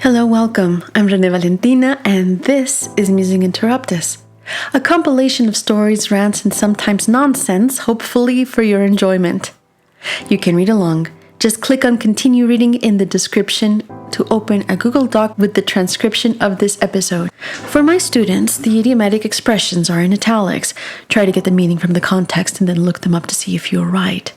Hello, welcome. I'm Rene Valentina, and this is Musing Interruptus, a compilation of stories, rants, and sometimes nonsense, hopefully for your enjoyment. You can read along. Just click on Continue Reading in the description to open a Google Doc with the transcription of this episode. For my students, the idiomatic expressions are in italics. Try to get the meaning from the context and then look them up to see if you're right.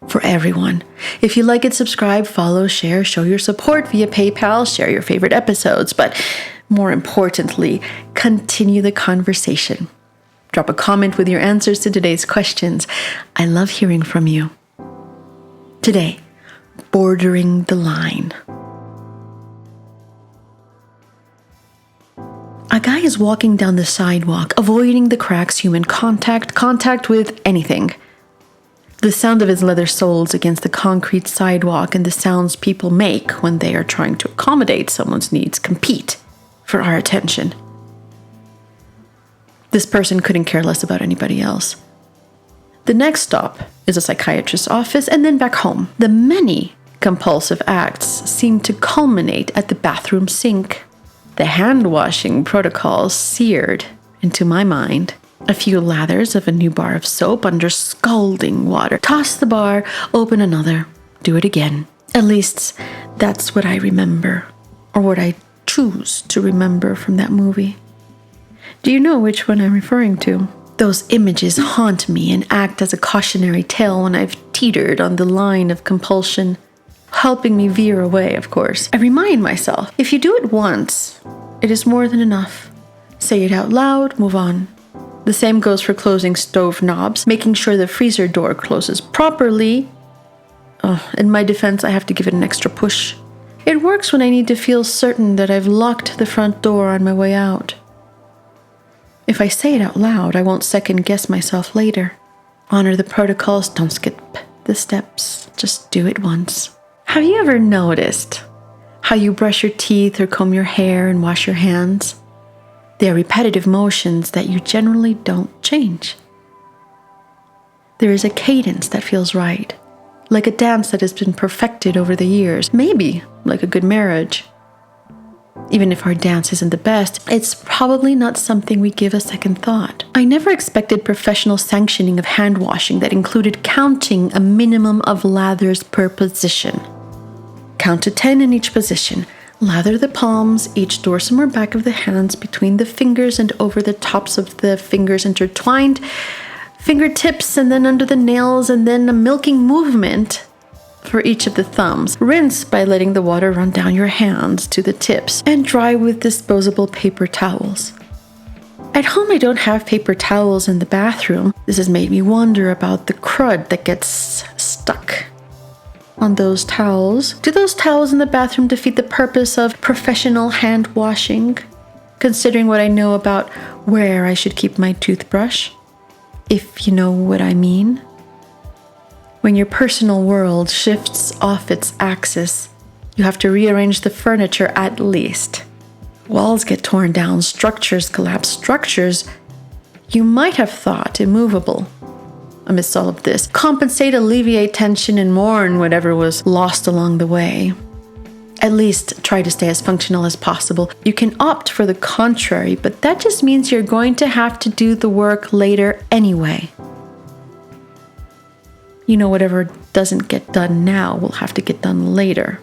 For everyone. If you like it, subscribe, follow, share, show your support via PayPal, share your favorite episodes, but more importantly, continue the conversation. Drop a comment with your answers to today's questions. I love hearing from you. Today, bordering the line. A guy is walking down the sidewalk, avoiding the cracks, human contact with anything. The sound of his leather soles against the concrete sidewalk and the sounds people make when they are trying to accommodate someone's needs compete for our attention. This person couldn't care less about anybody else. The next stop is a psychiatrist's office and then back home. The many compulsive acts seem to culminate at the bathroom sink. The hand-washing protocol seared into my mind. A few lathers of a new bar of soap under scalding water. Toss the bar, open another, do it again. At least that's what I remember, or what I choose to remember from that movie. Do you know which one I'm referring to? Those images haunt me and act as a cautionary tale when I've teetered on the line of compulsion, helping me veer away, of course. I remind myself, if you do it once, it is more than enough. Say it out loud, move on. The same goes for closing stove knobs, making sure the freezer door closes properly. In my defense, I have to give it an extra push. It works when I need to feel certain that I've locked the front door on my way out. If I say it out loud, I won't second guess myself later. Honor the protocols, don't skip the steps, just do it once. Have you ever noticed how you brush your teeth or comb your hair and wash your hands? They are repetitive motions that you generally don't change. There is a cadence that feels right, like a dance that has been perfected over the years, maybe like a good marriage. Even if our dance isn't the best, it's probably not something we give a second thought. I never expected professional sanctioning of hand washing that included counting a minimum of lathers per position. Count to 10 in each position. Lather the palms, each dorsum or back of the hands, between the fingers and over the tops of the fingers intertwined, fingertips and then under the nails, and then a milking movement for each of the thumbs. Rinse by letting the water run down your hands to the tips and dry with disposable paper towels. At home, I don't have paper towels in the bathroom. This has made me wonder about the crud that gets stuck on those towels. Do those towels in the bathroom defeat the purpose of professional hand washing, considering what I know about where I should keep my toothbrush? If you know what I mean. When your personal world shifts off its axis, you have to rearrange the furniture at least. Walls get torn down, structures collapse, structures you might have thought immovable. Amidst all of this, compensate, alleviate tension, and mourn whatever was lost along the way. At least try to stay as functional as possible. You can opt for the contrary, but that just means you're going to have to do the work later anyway. You know, whatever doesn't get done now will have to get done later.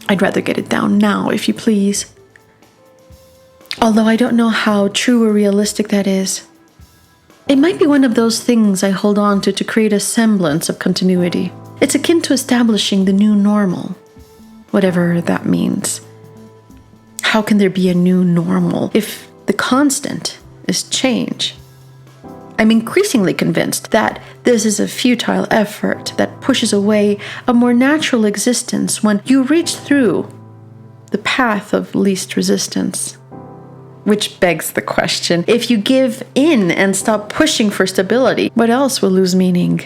I'd rather get it down now, if you please. Although I don't know how true or realistic that is. It might be one of those things I hold on to create a semblance of continuity. It's akin to establishing the new normal, whatever that means. How can there be a new normal if the constant is change? I'm increasingly convinced that this is a futile effort that pushes away a more natural existence when you reach through the path of least resistance. Which begs the question, if you give in and stop pushing for stability, what else will lose meaning?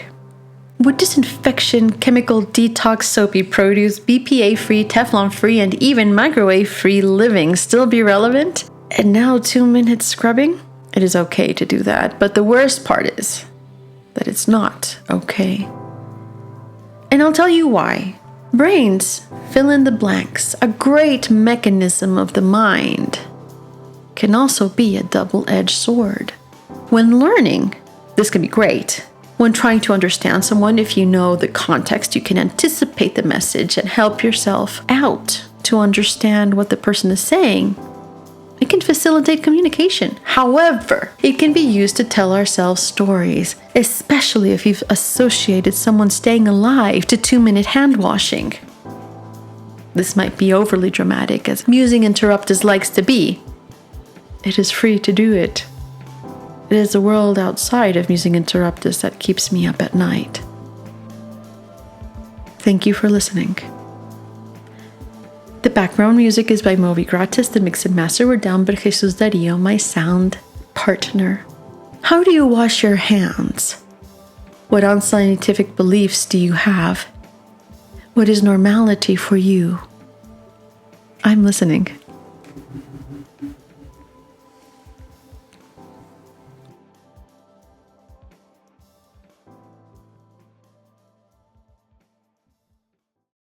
Would disinfection, chemical detox, soapy produce, BPA-free, Teflon-free, and even microwave-free living still be relevant? And now 2-minute scrubbing? It is okay to do that, but the worst part is that it's not okay. And I'll tell you why. Brains, fill in the blanks, a great mechanism of the mind, can also be a double-edged sword. When learning, this can be great. When trying to understand someone, if you know the context, you can anticipate the message and help yourself out to understand what the person is saying. It can facilitate communication. However, it can be used to tell ourselves stories, especially if you've associated someone staying alive to 2-minute hand washing. This might be overly dramatic, as Musing Interruptus likes to be. It is free to do it. It is the world outside of Musing Interruptus that keeps me up at night. Thank you for listening. The background music is by Movi Gratis. The mix and master were done by Jesus Dario, my sound partner. How do you wash your hands? What unscientific beliefs do you have? What is normality for you? I'm listening.